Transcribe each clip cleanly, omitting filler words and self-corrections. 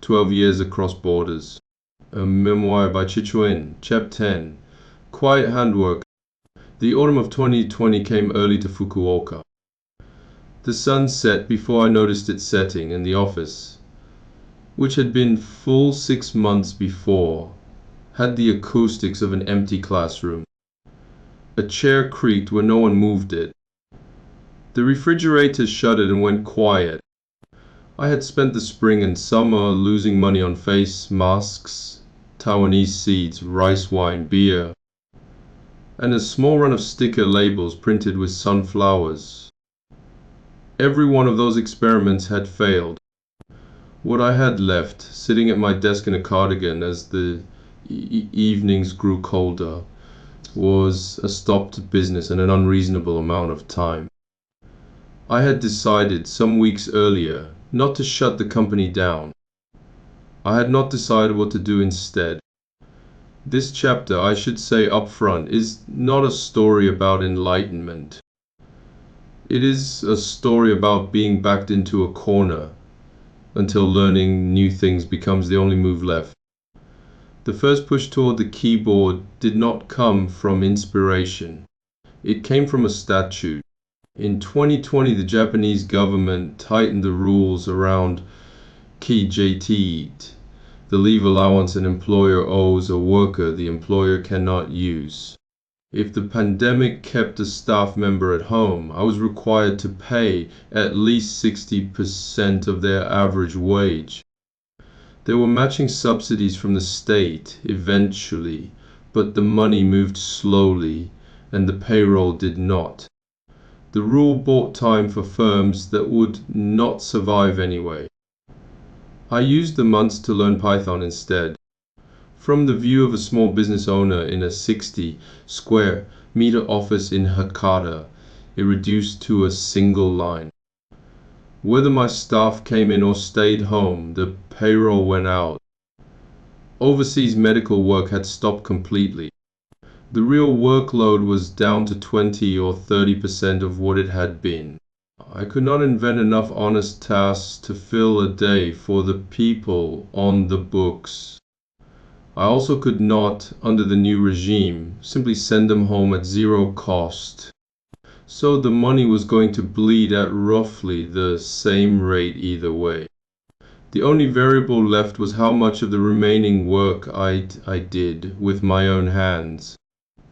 12 Years Across Borders. A memoir by Ch.10. Quiet Handwork. The autumn of 2020 came early to Fukuoka. The sun set before I noticed it setting, and the office, which had been full 6 months before, had the acoustics of an empty classroom. A chair creaked where no one moved it. The refrigerator shuttered and went quiet. I had spent the spring and summer losing money on face masks, Taiwanese seeds, rice wine, beer, and a small run of sticker labels printed with sunflowers. Every one of those experiments had failed. What I had left, sitting at my desk in a cardigan as the evenings grew colder, was a stopped business and an unreasonable amount of time. I had decided some weeks earlier not to shut the company down. I had not decided what to do instead. This chapter, I should say up front, is not a story about enlightenment. It is a story about being backed into a corner until learning new things becomes the only move left. The first push toward the keyboard did not come from inspiration. It came from a statute. In 2020, the Japanese government tightened the rules around Ch.10, the leave allowance an employer owes a worker the employer cannot use. If the pandemic kept a staff member at home, I was required to pay at least 60% of their average wage. There were matching subsidies from the state eventually, but the money moved slowly and the payroll did not. The rule bought time for firms that would not survive anyway. I used the months to learn Python instead. From the view of a small business owner in a 60 square meter office in Hakata, it reduced to a single line. Whether my staff came in or stayed home, the payroll went out. Overseas medical work had stopped completely. The real workload was down to 20 or 30% of what it had been. I could not invent enough honest tasks to fill a day for the people on the books. I also could not, under the new regime, simply send them home at zero cost. So the money was going to bleed at roughly the same rate either way. The only variable left was how much of the remaining work I did with my own hands.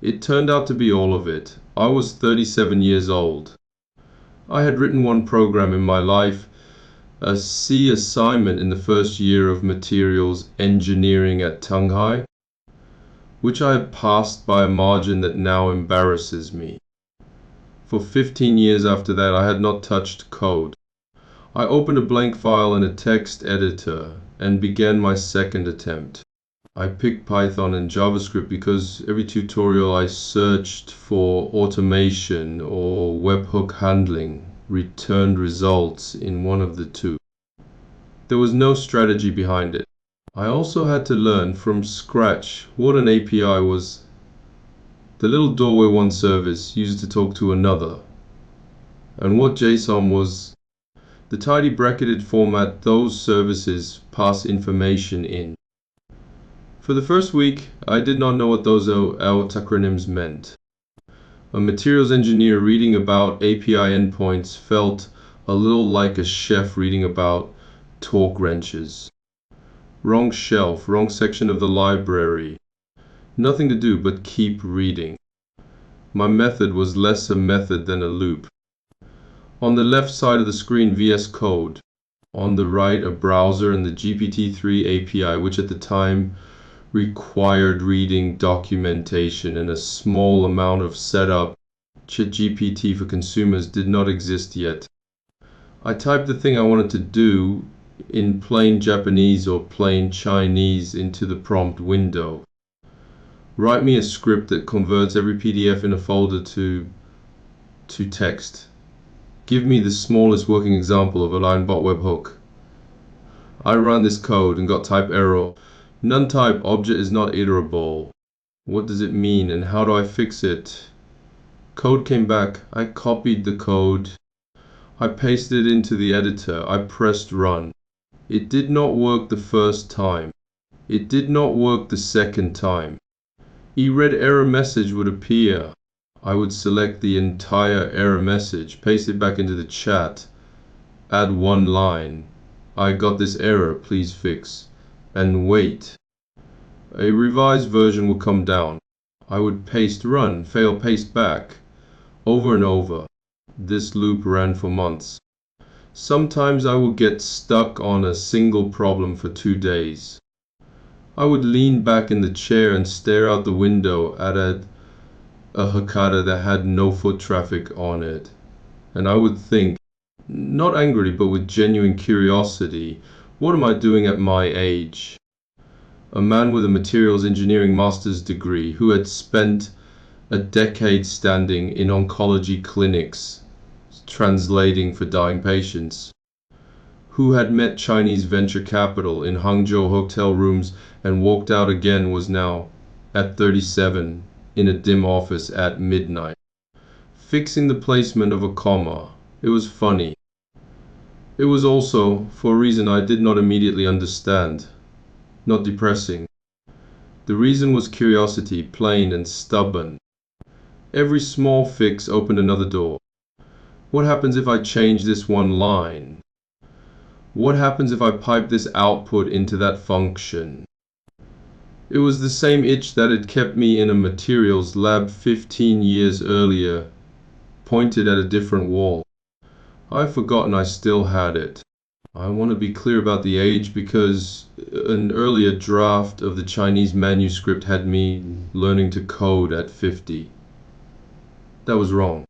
It turned out to be all of it. I was 37 years old. I had written one program in my life, a C assignment in the first year of materials engineering at Shanghai, which I had passed by a margin that now embarrasses me. For 15 years after that, I had not touched code. I opened a blank file in a text editor and began my second attempt. I picked Python and JavaScript because every tutorial I searched for automation or webhook handling returned results in one of the two. There was no strategy behind it. I also had to learn from scratch what an API was. The little doorway one service used to talk to another, and what JSON was the tidy bracketed format those services pass information in. For the first week, I did not know what those acronyms meant. A materials engineer reading about API endpoints felt a little like a chef reading about torque wrenches. Wrong shelf, wrong section of the library. Nothing to do but keep reading. My method was less a method than a loop. On the left side of the screen, VS Code. On the right, a browser and the GPT-3 API, which at the time required reading documentation and a small amount of setup. ChatGPT for consumers did not exist yet. I typed the thing I wanted to do in plain Japanese or plain Chinese into the prompt window. Write me a script that converts every PDF in a folder to text. Give me the smallest working example of a line-bot webhook. I ran this code and got type error. None type object is not iterable. What does it mean and how do I fix it? Code came back. I copied the code. I pasted it into the editor. I pressed run. It did not work the first time. It did not work the second time. E-read error message would appear. I would select the entire error message, paste it back into the chat, add one line. I got this error, please fix. And wait. A revised version would come down. I would paste run, fail, paste back. Over and over. This loop ran for months. Sometimes I would get stuck on a single problem for 2 days. I would lean back in the chair and stare out the window at a Hakata that had no foot traffic on it. And I would think, not angrily but with genuine curiosity, what am I doing at my age? A man with a materials engineering master's degree who had spent a decade standing in oncology clinics translating for dying patients, who had met Chinese venture capital in Hangzhou hotel rooms and walked out again, was now, at 37, in a dim office at midnight, fixing the placement of a comma. It was funny. It was also, for a reason I did not immediately understand, not depressing. The reason was curiosity, plain and stubborn. Every small fix opened another door. What happens if I change this one line? What happens if I pipe this output into that function? It was the same itch that had kept me in a materials lab 15 years earlier, pointed at a different wall. I've forgotten I still had it. I want to be clear about the age because an earlier draft of the Chinese manuscript had me learning to code at 50. That was wrong.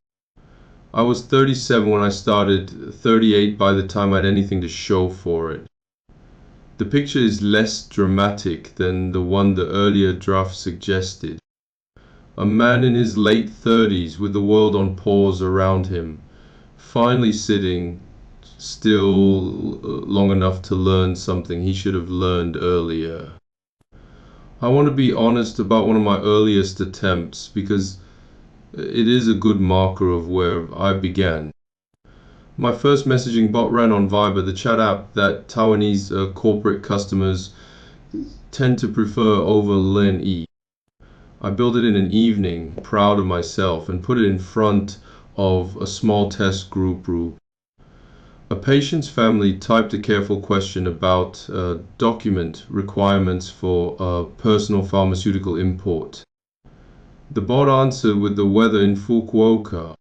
I was 37 when I started, 38 by the time I had anything to show for it. The picture is less dramatic than the one the earlier draft suggested. A man in his late 30s with the world on pause around him, finally sitting still long enough to learn something he should have learned earlier. I want to be honest about one of my earliest attempts because it is a good marker of where I began. My first messaging bot ran on Viber, the chat app that Taiwanese corporate customers tend to prefer over Len-E. I built it in an evening, proud of myself, and put it in front of a small test group. A patient's family typed a careful question about document requirements for a personal pharmaceutical import. The bot answered with the weather in Fukuoka.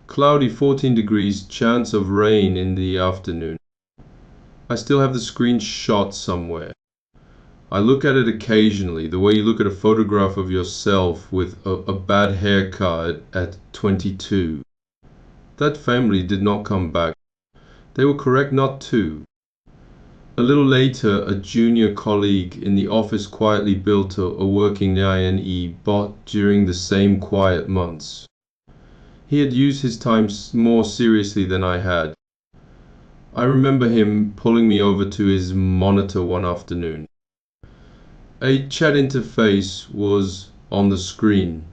Cloudy, 14 degrees, chance of rain in the afternoon. I still have the screenshot somewhere. I look at it occasionally, the way you look at a photograph of yourself with a bad haircut at 22. That family did not come back. They were correct not to. A little later, a junior colleague in the office quietly built a working INE bot during the same quiet months. He had used his time more seriously than I had. I remember him pulling me over to his monitor one afternoon. A chat interface was on the screen.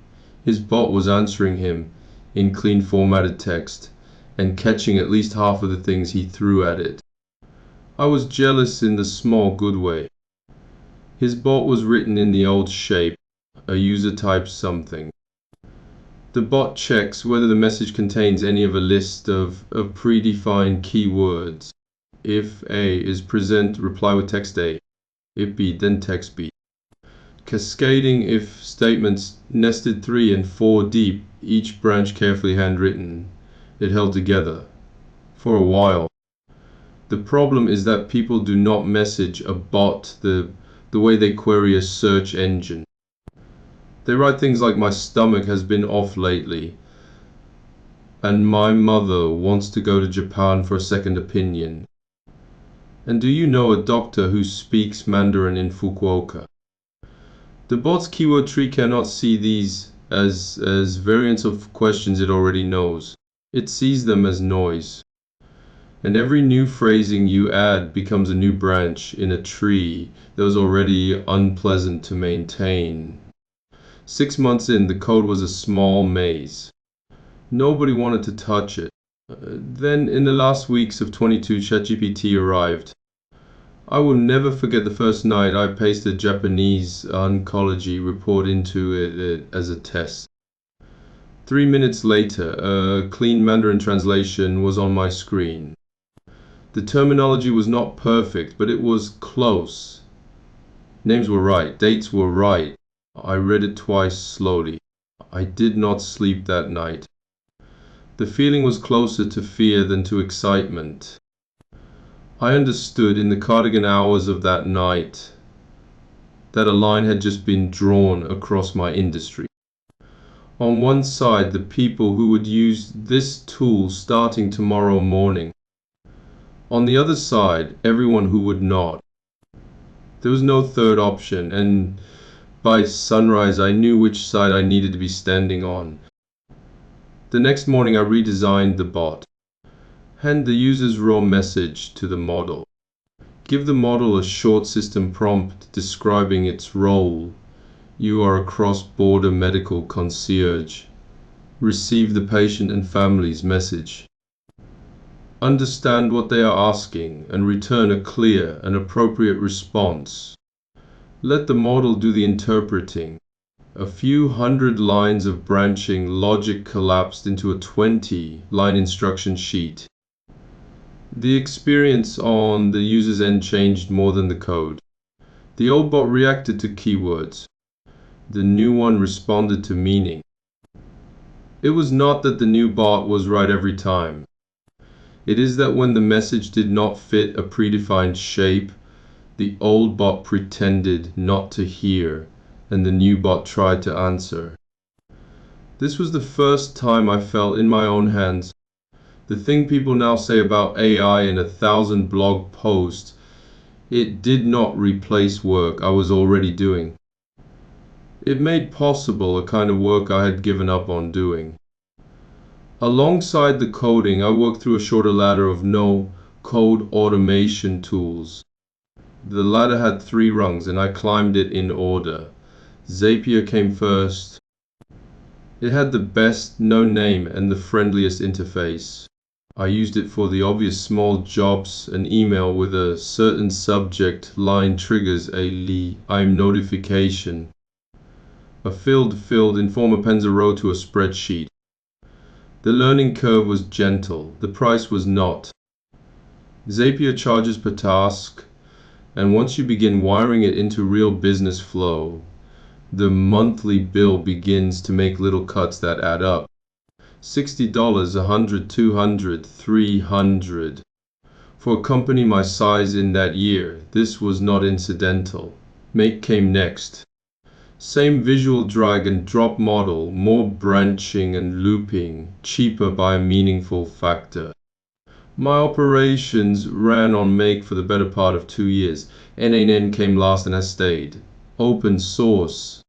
His bot was answering him in clean formatted text and catching at least half of the things he threw at it. I was jealous in the small good way. His bot was written in the old shape, a user type something. The bot checks whether the message contains any of a list of predefined keywords. If A is present, reply with text A. If B, then text B. Cascading if statements nested 3 and 4 deep, each branch carefully handwritten. It held together. For a while. The problem is that people do not message a bot the way they query a search engine. They write things like, my stomach has been off lately, and my mother wants to go to Japan for a second opinion. And do you know a doctor who speaks Mandarin in Fukuoka? The bot's keyword tree cannot see these as variants of questions it already knows. It sees them as noise. And every new phrasing you add becomes a new branch in a tree that was already unpleasant to maintain. 6 months in, the code was a small maze. Nobody wanted to touch it. Then, in the last weeks of 22, Ch.10 arrived. I will never forget the first night I pasted a Japanese oncology report into it as a test. 3 minutes later, a clean Mandarin translation was on my screen. The terminology was not perfect, but it was close. Names were right, dates were right. I read it twice slowly. I did not sleep that night. The feeling was closer to fear than to excitement. I understood in the cardigan hours of that night that a line had just been drawn across my industry. On one side, the people who would use this tool starting tomorrow morning. On the other side, everyone who would not. There was no third option, and by sunrise I knew which side I needed to be standing on. The next morning I redesigned the bot. Hand the user's raw message to the model. Give the model a short system prompt describing its role. You are a cross-border medical concierge. Receive the patient and family's message. Understand what they are asking and return a clear and appropriate response. Let the model do the interpreting. A few hundred lines of branching logic collapsed into a 20-line instruction sheet. The experience on the user's end changed more than the code. The old bot reacted to keywords. The new one responded to meaning. It was not that the new bot was right every time. It is that when the message did not fit a predefined shape, the old bot pretended not to hear, and the new bot tried to answer. This was the first time I felt in my own hands. The thing people now say about AI in 1,000 blog posts, it did not replace work I was already doing. It made possible a kind of work I had given up on doing. Alongside the coding, I worked through a shorter ladder of no-code automation tools. The ladder had 3 rungs and I climbed it in order. Zapier came first. It had the best known name and the friendliest interface. I used it for the obvious small jobs. An email with a certain subject line triggers a I'm notification. A filled inform appends a row to a spreadsheet. The learning curve was gentle, the price was not. Zapier charges per task, and once you begin wiring it into real business flow, the monthly bill begins to make little cuts that add up. $60, $100, $200, $300. For a company my size in that year, this was not incidental. Make came next. Same visual drag and drop model, more branching and looping, cheaper by a meaningful factor. My operations ran on Make for the better part of 2 years. N came last and has stayed. Open source.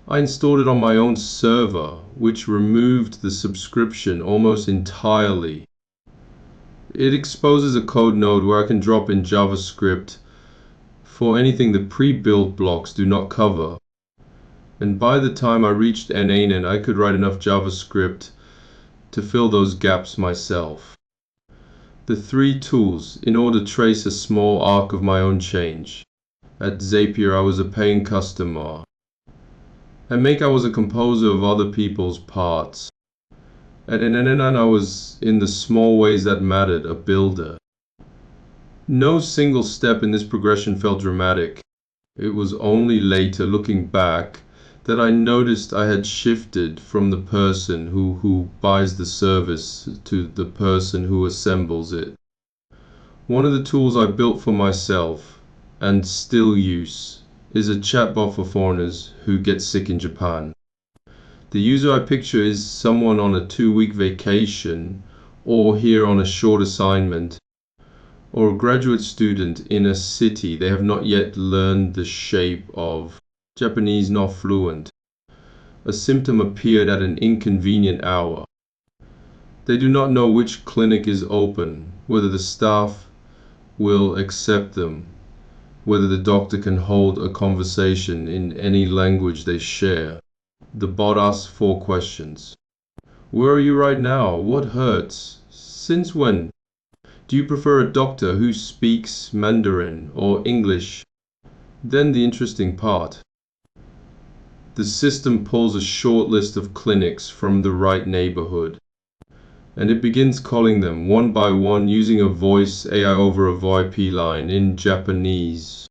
I installed it on my own server, which removed the subscription almost entirely. It exposes a code node where I can drop in JavaScript for anything the pre-built blocks do not cover. And by the time I reached N, I could write enough JavaScript to fill those gaps myself. The 3 tools in order to trace a small arc of my own change. At Zapier I was a paying customer. At Make I was a composer of other people's parts. At N I was, in the small ways that mattered, a builder. No single step in this progression felt dramatic. It was only later, looking back, that I noticed I had shifted from the person who buys the service to the person who assembles it. One of the tools I built for myself, and still use, is a chatbot for foreigners who get sick in Japan. The user I picture is someone on a 2-week vacation, or here on a short assignment, or a graduate student in a city they have not yet learned the shape of. Japanese not fluent. A symptom appeared at an inconvenient hour. They do not know which clinic is open, whether the staff will accept them, whether the doctor can hold a conversation in any language they share. The bot asks 4 questions. Where are you right now? What hurts? Since when? Do you prefer a doctor who speaks Mandarin or English? Then the interesting part. The system pulls a short list of clinics from the right neighborhood, and it begins calling them one by one using a voice AI over a VoIP line in Japanese.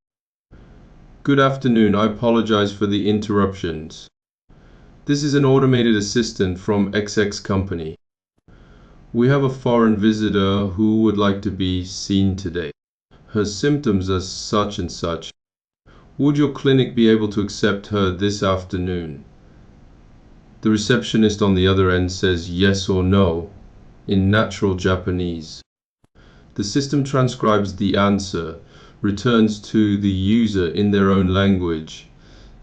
Good afternoon, I apologize for the interruptions. This is an automated assistant from XX company. We have a foreign visitor who would like to be seen today. Her symptoms are such and such. Would your clinic be able to accept her this afternoon? The receptionist on the other end says yes or no in natural Japanese. The system transcribes the answer, returns to the user in their own language,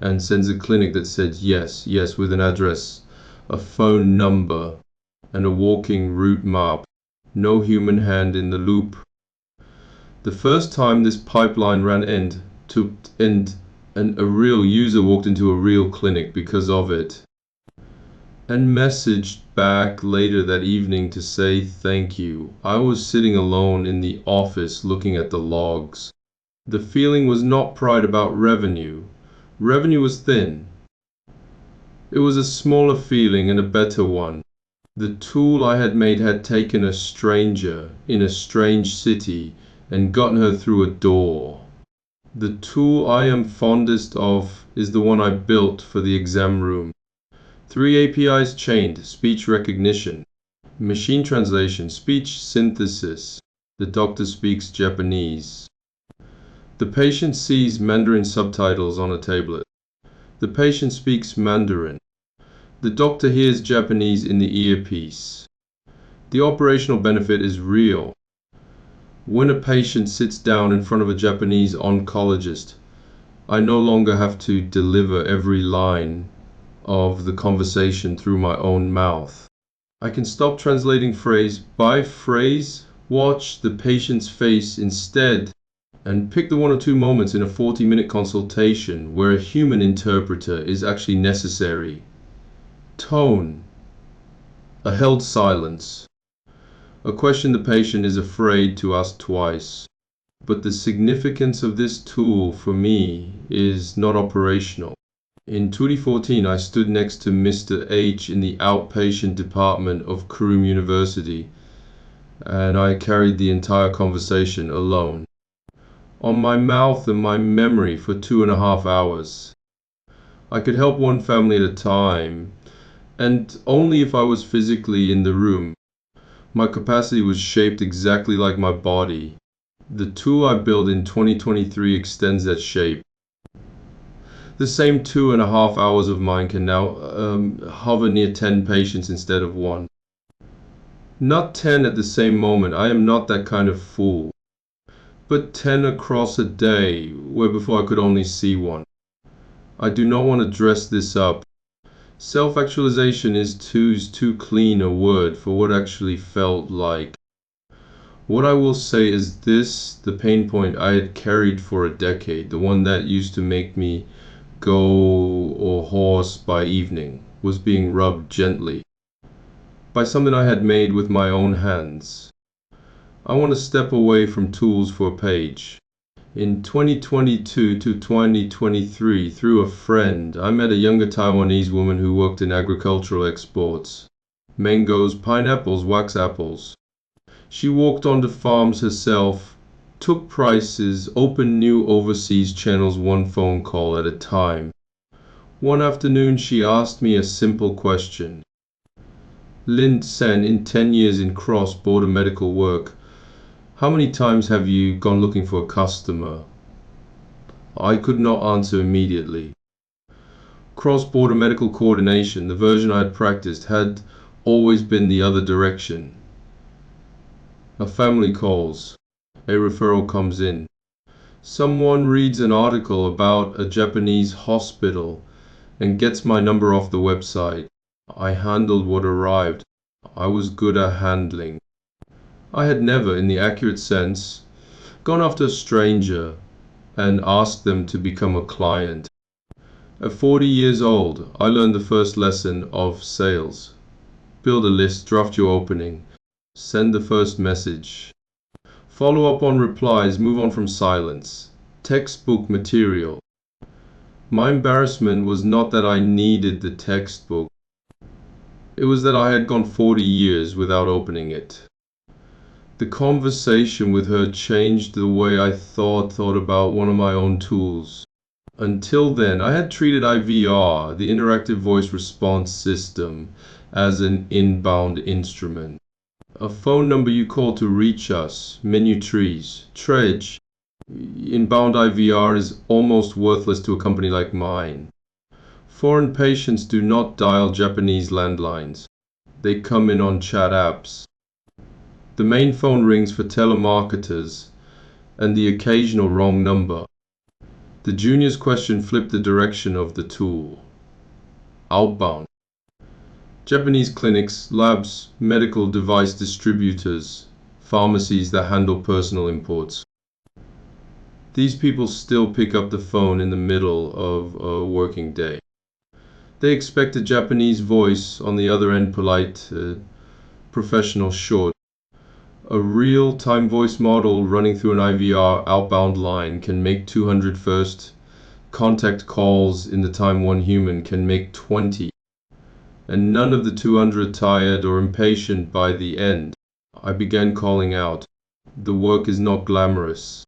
and sends a clinic that says yes, yes, with an address, a phone number, and a walking route map. No human hand in the loop. The first time this pipeline ran end to end, and a real user walked into a real clinic because of it, and messaged back later that evening to say thank you. I was sitting alone in the office looking at the logs. The feeling was not pride about revenue. Revenue was thin. It was a smaller feeling and a better one. The tool I had made had taken a stranger in a strange city and gotten her through a door. The tool I am fondest of is the one I built for the exam room. 3 APIs chained: speech recognition, machine translation, speech synthesis. The doctor speaks Japanese. The patient sees Mandarin subtitles on a tablet. The patient speaks Mandarin. The doctor hears Japanese in the earpiece. The operational benefit is real. When a patient sits down in front of a Japanese oncologist, I no longer have to deliver every line of the conversation through my own mouth. I can stop translating phrase by phrase, watch the patient's face instead, and pick the 1 or 2 moments in a 40-minute consultation where a human interpreter is actually necessary. Tone. A held silence. A question the patient is afraid to ask twice. But the significance of this tool for me is not operational. In 2014, I stood next to Mr. H in the outpatient department of Kurum University, and I carried the entire conversation alone, on my mouth and my memory for 2.5 hours. I could help one family at a time, and only if I was physically in the room. My capacity was shaped exactly like my body. The tool I built in 2023 extends that shape. The same 2.5 hours of mine can now hover near 10 patients instead of 1. Not 10 at the same moment, I am not that kind of fool. But 10 across a day, where before I could only see 1. I do not want to dress this up. Self-actualization is too clean a word for what actually felt like. What I will say is this: the pain point I had carried for a decade, the one that used to make me go or hoarse by evening, was being rubbed gently by something I had made with my own hands. I want to step away from tools for a page. In 2022 to 2023, through a friend, I met a younger Taiwanese woman who worked in agricultural exports. Mangoes, pineapples, wax apples. She walked onto farms herself, took prices, opened new overseas channels 1 phone call at a time. One afternoon she asked me a simple question. Lin Sen, in 10 years in cross-border medical work, how many times have you gone looking for a customer? I could not answer immediately. Cross-border medical coordination, the version I had practiced, had always been the other direction. A family calls. A referral comes in. Someone reads an article about a Japanese hospital and gets my number off the website. I handled what arrived. I was good at handling. I had never, in the accurate sense, gone after a stranger and asked them to become a client. At 40 years old, I learned the first lesson of sales. Build a list, draft your opening, send the first message. Follow up on replies, move on from silence. Textbook material. My embarrassment was not that I needed the textbook. It was that I had gone 40 years without opening it. The conversation with her changed the way I thought about one of my own tools. Until then, I had treated IVR, the interactive voice response system, as an inbound instrument. A phone number you call to reach us, menu trees, Tredge. Inbound IVR is almost worthless to a company like mine. Foreign patients do not dial Japanese landlines. They come in on chat apps. The main phone rings for telemarketers and the occasional wrong number. The junior's question flipped the direction of the tool. Outbound. Japanese clinics, labs, medical device distributors, pharmacies that handle personal imports. These people still pick up the phone in the middle of a working day. They expect a Japanese voice on the other end, polite, professional, short. A real-time voice model running through an IVR outbound line can make 200 first contact calls in the time one human can make 20. And none of the 200 tired or impatient by the end. I began calling out. The work is not glamorous.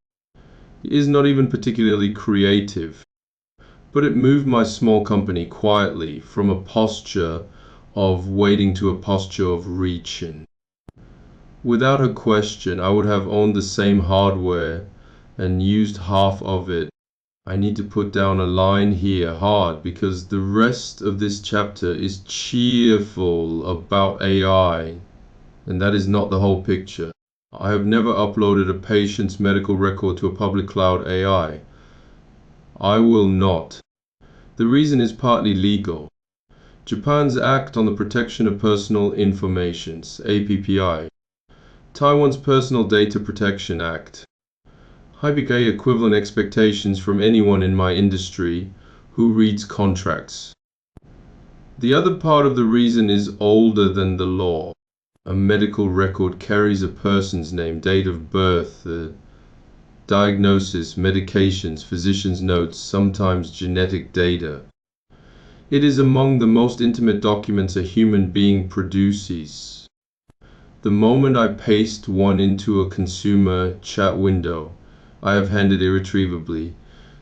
It is not even particularly creative. But it moved my small company quietly from a posture of waiting to a posture of reaching. Without a question, I would have owned the same hardware and used half of it. I need to put down a line here hard because the rest of this chapter is cheerful about AI, and that is not the whole picture. I have never uploaded a patient's medical record to a public cloud AI. I will not. The reason is partly legal. Japan's Act on the Protection of Personal Information, APPI. Taiwan's Personal Data Protection Act. Hibike equivalent expectations from anyone in my industry who reads contracts. The other part of the reason is older than the law. A medical record carries a person's name, date of birth, diagnosis, medications, physician's notes, sometimes genetic data. It is among the most intimate documents a human being produces. The moment I paste one into a consumer chat window, I have handed irretrievably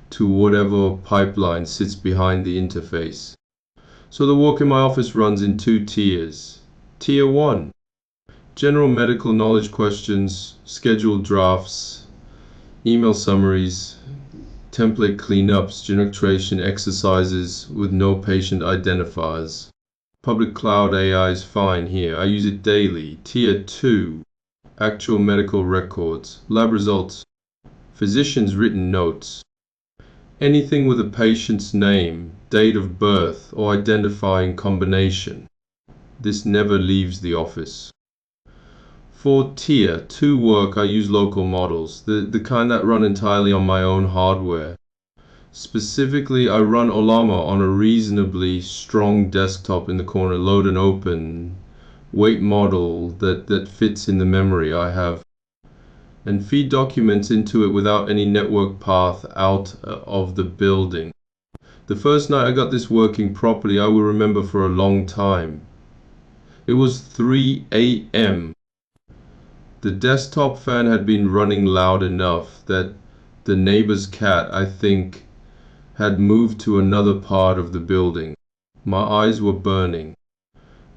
to whatever pipeline sits behind the interface. So the work in my office runs in 2 tiers. Tier 1. General medical knowledge questions, scheduled drafts, email summaries, template cleanups, generation exercises with no patient identifiers. Public cloud AI is fine here. I use it daily. Tier 2. Actual medical records, lab results, physician's written notes. Anything with a patient's name, date of birth, or identifying combination. This never leaves the office. For Tier 2 work, I use local models, the kind that run entirely on my own hardware. Specifically, I run Olama on a reasonably strong desktop in the corner, load and open, weight model that fits in the memory I have, and feed documents into it without any network path out of the building. The first night I got this working properly, I will remember for a long time. It was 3 a.m. The desktop fan had been running loud enough that the neighbor's cat, I think, had moved to another part of the building. My eyes were burning.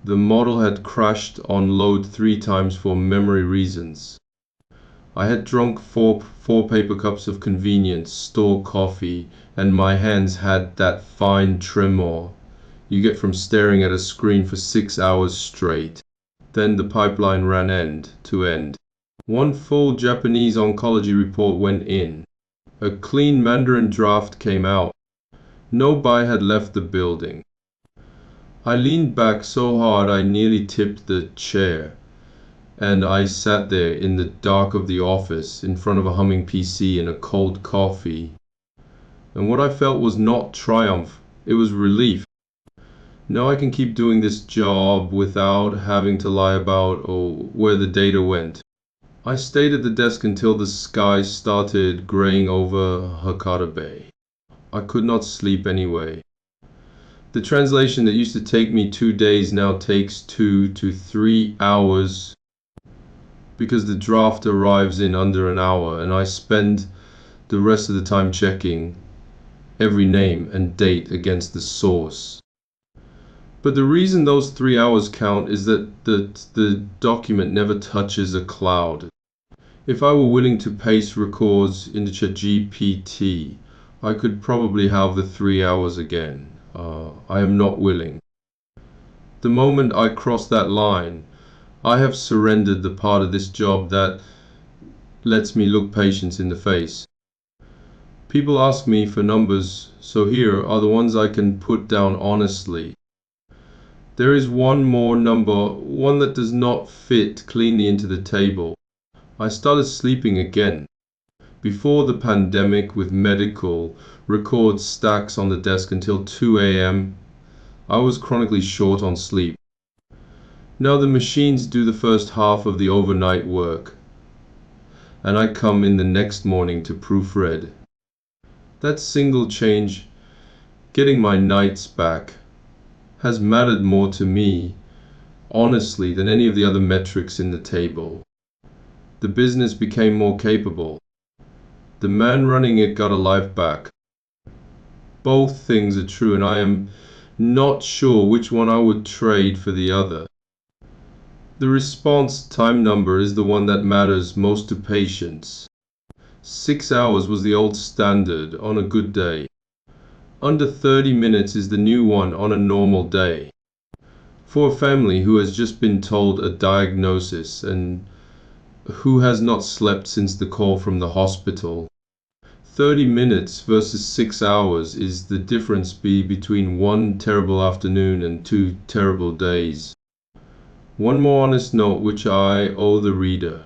The model had crashed on load 3 times for memory reasons. I had drunk four paper cups of convenience store coffee, and my hands had that fine tremor you get from staring at a screen for 6 hours straight. Then the pipeline ran end to end. One full Japanese oncology report went in. A clean Mandarin draft came out. No buy had left the building. I leaned back so hard I nearly tipped the chair, and I sat there in the dark of the office in front of a humming PC and a cold coffee. And what I felt was not triumph, it was relief. Now I can keep doing this job without having to lie about where the data went. I stayed at the desk until the sky started graying over Hakata Bay. I could not sleep anyway. The translation that used to take me 2 days now takes 2 to 3 hours because the draft arrives in under an hour and I spend the rest of the time checking every name and date against the source. But the reason those 3 hours count is that the document never touches a cloud. If I were willing to paste records into Ch.10, I could probably have the 3 hours again. I am not willing. The moment I cross that line, I have surrendered the part of this job that lets me look patients in the face. People ask me for numbers, so here are the ones I can put down honestly. There is one more number, one that does not fit cleanly into the table. I started sleeping again. Before the pandemic, with medical record stacks on the desk until 2 a.m., I was chronically short on sleep. Now the machines do the first half of the overnight work, and I come in the next morning to proofread. That single change, getting my nights back, has mattered more to me, honestly, than any of the other metrics in the table. The business became more capable. The man running it got a life back. Both things are true, and I am not sure which one I would trade for the other. The response time number is the one that matters most to patients. 6 hours was the old standard on a good day. Under 30 minutes is the new one on a normal day. For a family who has just been told a diagnosis and who has not slept since the call from the hospital, 30 minutes versus 6 hours is the difference between one terrible afternoon and 2 terrible days. One more honest note which I owe the reader.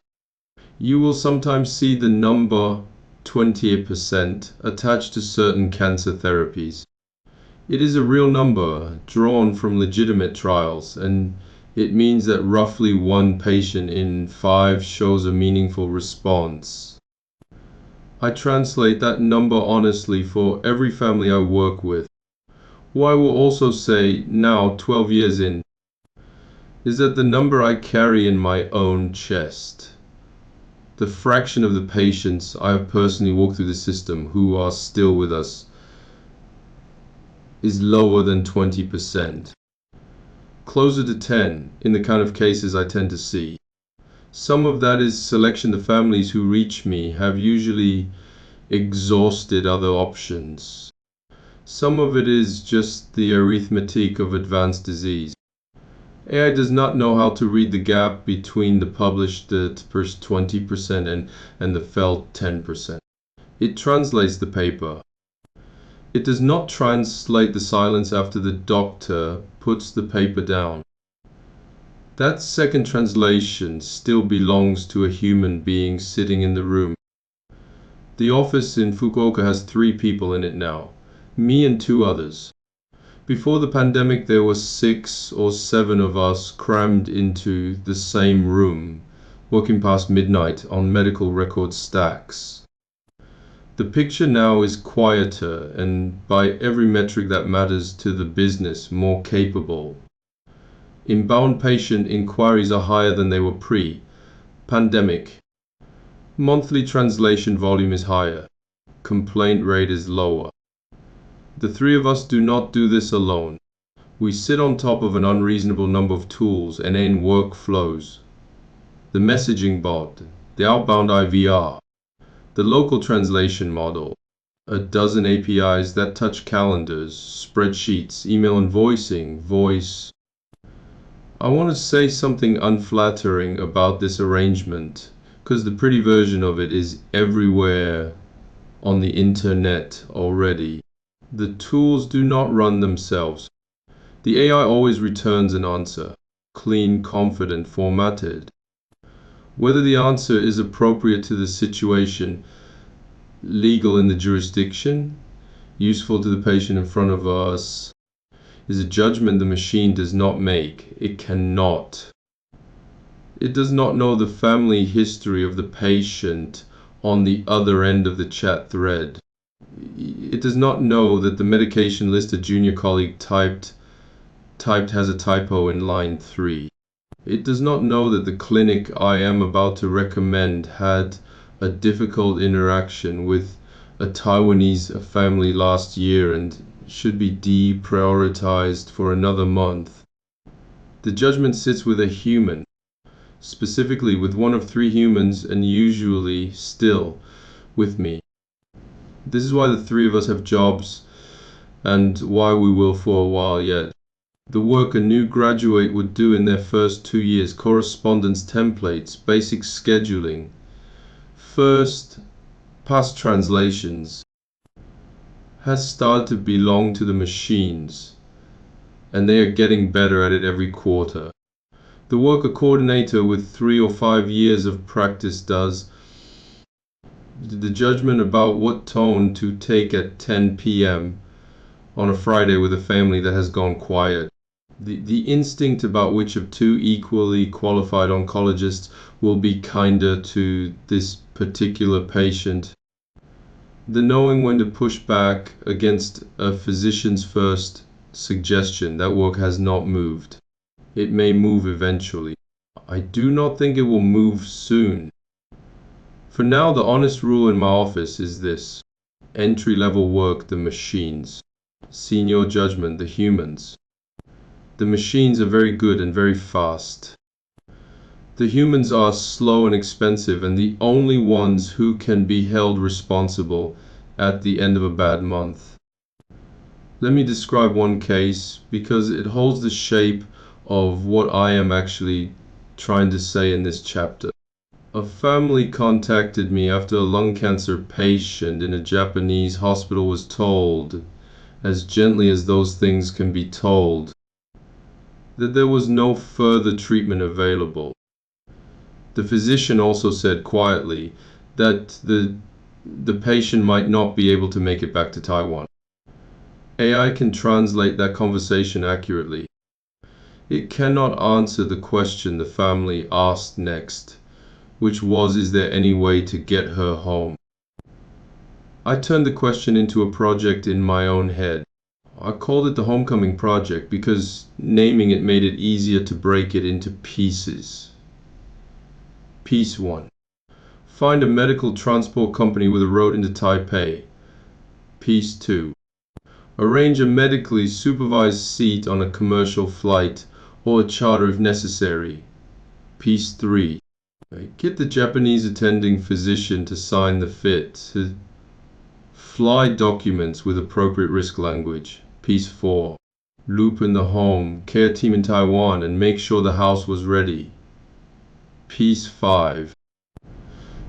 You will sometimes see the number 28% attached to certain cancer therapies. It is a real number drawn from legitimate trials, and it means that roughly 1 patient in 5 shows a meaningful response. I translate that number honestly for every family I work with. What I will also say now, 12 years in, is that the number I carry in my own chest, the fraction of the patients I have personally walked through the system who are still with us, is lower than 20%. Closer to 10 in the kind of cases I tend to see. Some of that is selection. The families who reach me have usually exhausted other options. Some of it is just the arithmetic of advanced disease. AI does not know how to read the gap between the published 20% and the felt 10%. It translates the paper. It does not translate the silence after the doctor puts the paper down. That second translation still belongs to a human being sitting in the room. The office in Fukuoka has 3 people in it now, me and 2 others. Before the pandemic, there were 6 or 7 of us crammed into the same room, working past midnight on medical record stacks. The picture now is quieter and, by every metric that matters to the business, more capable. Inbound patient inquiries are higher than they were pre-pandemic. Monthly translation volume is higher. Complaint rate is lower. The 3 of us do not do this alone. We sit on top of an unreasonable number of tools and in workflows. The messaging bot, the outbound IVR, the local translation model, a dozen APIs that touch calendars, spreadsheets, email invoicing, voice. I want to say something unflattering about this arrangement, because the pretty version of it is everywhere on the internet already. The tools do not run themselves. The AI always returns an answer, clean, confident, formatted. Whether the answer is appropriate to the situation, legal in the jurisdiction, useful to the patient in front of us, is a judgment the machine does not make. It cannot. It does not know the family history of the patient on the other end of the chat thread. It does not know that the medication list a junior colleague typed has a typo in line 3. It does not know that the clinic I am about to recommend had a difficult interaction with a Taiwanese family last year and should be deprioritized for another month. The judgment sits with a human, specifically with one of 3 humans, and usually still with me. This is why the 3 of us have jobs and why we will for a while yet. The work a new graduate would do in their first 2 years, correspondence templates, basic scheduling, first past translations, has started to belong to the machines, and they are getting better at it every quarter. The work a coordinator with 3 or 5 years of practice does, the judgment about what tone to take at 10 p.m. on a Friday with a family that has gone quiet. The instinct about which of 2 equally qualified oncologists will be kinder to this particular patient. The knowing when to push back against a physician's first suggestion. That work has not moved. It may move eventually. I do not think it will move soon. For now, the honest rule in my office is this: entry-level work, the machines; senior judgment, the humans. The machines are very good and very fast. The humans are slow and expensive, and the only ones who can be held responsible at the end of a bad month. Let me describe one case, because it holds the shape of what I am actually trying to say in this chapter. A family contacted me after a lung cancer patient in a Japanese hospital was told, as gently as those things can be told, that there was no further treatment available. The physician also said quietly that the patient might not be able to make it back to Taiwan. AI can translate that conversation accurately. It cannot answer the question the family asked next, which was, is there any way to get her home? I turned the question into a project in my own head. I called it the Homecoming Project because naming it made it easier to break it into pieces. Piece 1. Find a medical transport company with a road into Taipei. Piece 2. Arrange a medically supervised seat on a commercial flight or a charter if necessary. Piece 3. Get the Japanese attending physician to sign the fit. Fly documents with appropriate risk language. Piece 4. Loop in the home, care team in Taiwan, and make sure the house was ready. Piece 5.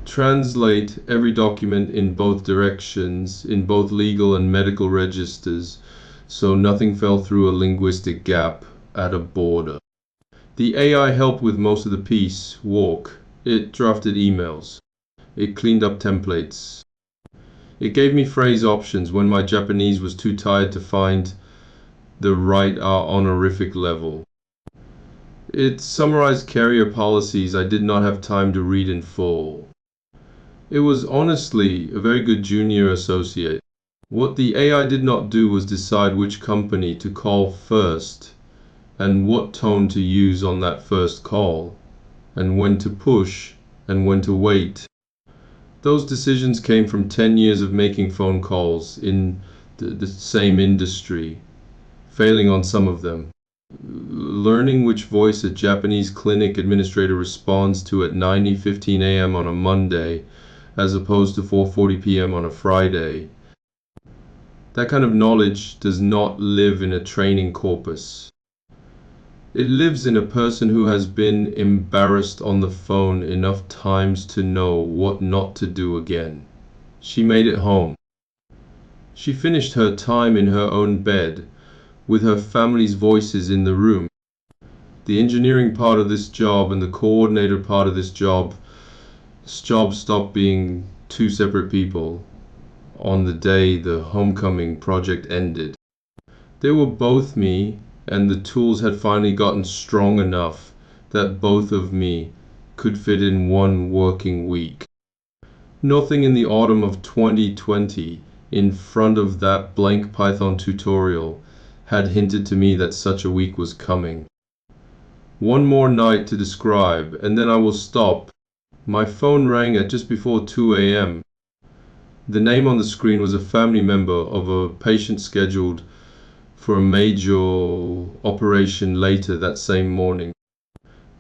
Translate every document in both directions, in both legal and medical registers, so nothing fell through a linguistic gap at a border. The AI helped with most of the piece work. It drafted emails. It cleaned up templates. It gave me phrase options when my Japanese was too tired to find the right honorific level. It summarized carrier policies I did not have time to read in full. It was honestly a very good junior associate. What the AI did not do was decide which company to call first, and what tone to use on that first call, and when to push, and when to wait. Those decisions came from 10 years of making phone calls in the same industry, failing on some of them. Learning which voice a Japanese clinic administrator responds to at 9:15 a.m. on a Monday as opposed to 4:40 p.m. on a Friday. That kind of knowledge does not live in a training corpus. It lives in a person who has been embarrassed on the phone enough times to know what not to do again. She made it home. She finished her time in her own bed, with her family's voices in the room. The engineering part of this job and the coordinator part of this job stopped being 2 separate people on the day the Homecoming Project ended. They were both me, and the tools had finally gotten strong enough that both of me could fit in one working week. Nothing in the autumn of 2020, in front of that blank Python tutorial, had hinted to me that such a week was coming. One more night to describe, and then I will stop. My phone rang at just before 2 a.m. The name on the screen was a family member of a patient scheduled for a major operation later that same morning.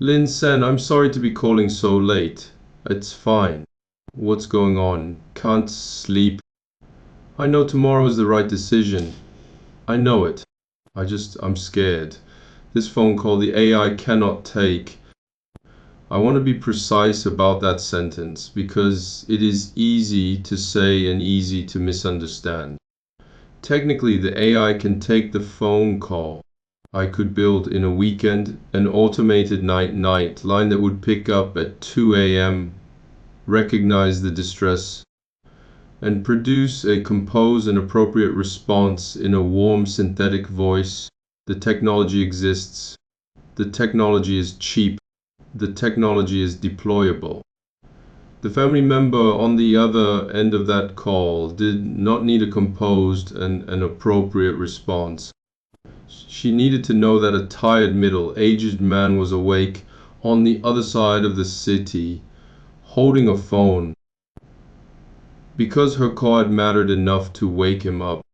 Lin Sen, I'm sorry to be calling so late. It's fine. What's going on? Can't sleep. I know tomorrow is the right decision. I know it. I'm scared. This phone call the AI cannot take. I want to be precise about that sentence because it is easy to say and easy to misunderstand. Technically, the AI can take the phone call. I could build in a weekend an automated night line that would pick up at 2 a.m., recognize the distress, and produce a composed and appropriate response in a warm synthetic voice. The technology exists. The technology is cheap. The technology is deployable. The family member on the other end of that call did not need a composed and an appropriate response. She needed to know that a tired, middle-aged man was awake on the other side of the city, holding a phone. Because her call had mattered enough to wake him up,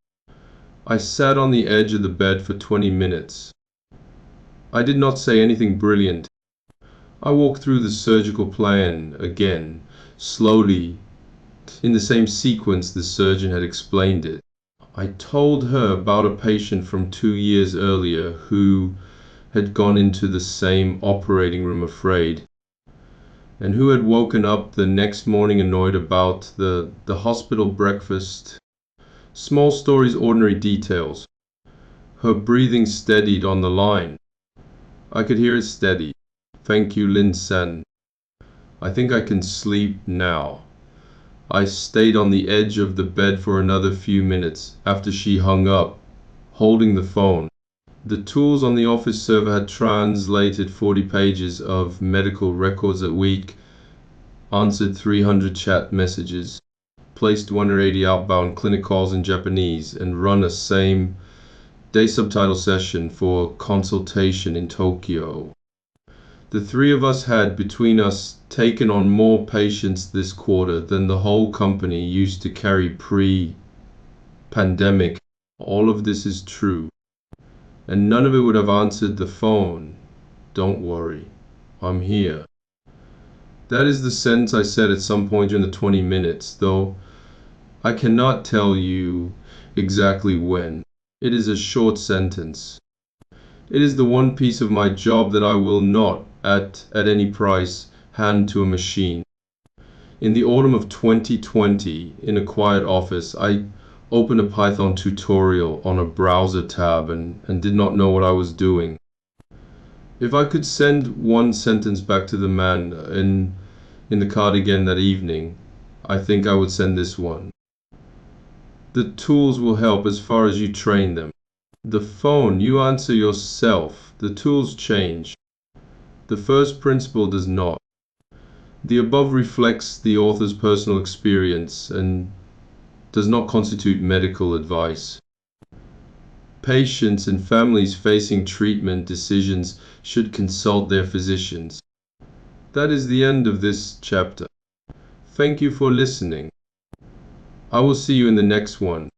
I sat on the edge of the bed for 20 minutes. I did not say anything brilliant. I walked through the surgical plan again, slowly, in the same sequence the surgeon had explained it. I told her about a patient from 2 years earlier who had gone into the same operating room afraid, and who had woken up the next morning annoyed about the hospital breakfast. Small stories, ordinary details. Her breathing steadied on the line. I could hear it steady. Thank you, Lin Sen. I think I can sleep now. I stayed on the edge of the bed for another few minutes after she hung up, holding the phone. The tools on the office server had translated 40 pages of medical records a week, answered 300 chat messages, placed 180 outbound clinic calls in Japanese, and run a same-day subtitle session for consultation in Tokyo. The three of us had, between us, taken on more patients this quarter than the whole company used to carry pre-pandemic. All of this is true. And none of it would have answered the phone. Don't worry, I'm here. That is the sentence I said at some point during the 20 minutes, though I cannot tell you exactly when. It is a short sentence. It is the one piece of my job that I will not, at any price, hand to a machine. In the autumn of 2020, in a quiet office, I opened a Python tutorial on a browser tab and did not know what I was doing. If I could send one sentence back to the man in the cardigan that evening, I think I would send this one. The tools will help as far as you train them. The phone, you answer yourself. The tools change. The first principle does not. The above reflects the author's personal experience and does not constitute medical advice. Patients and families facing treatment decisions should consult their physicians. That is the end of this chapter. Thank you for listening. I will see you in the next one.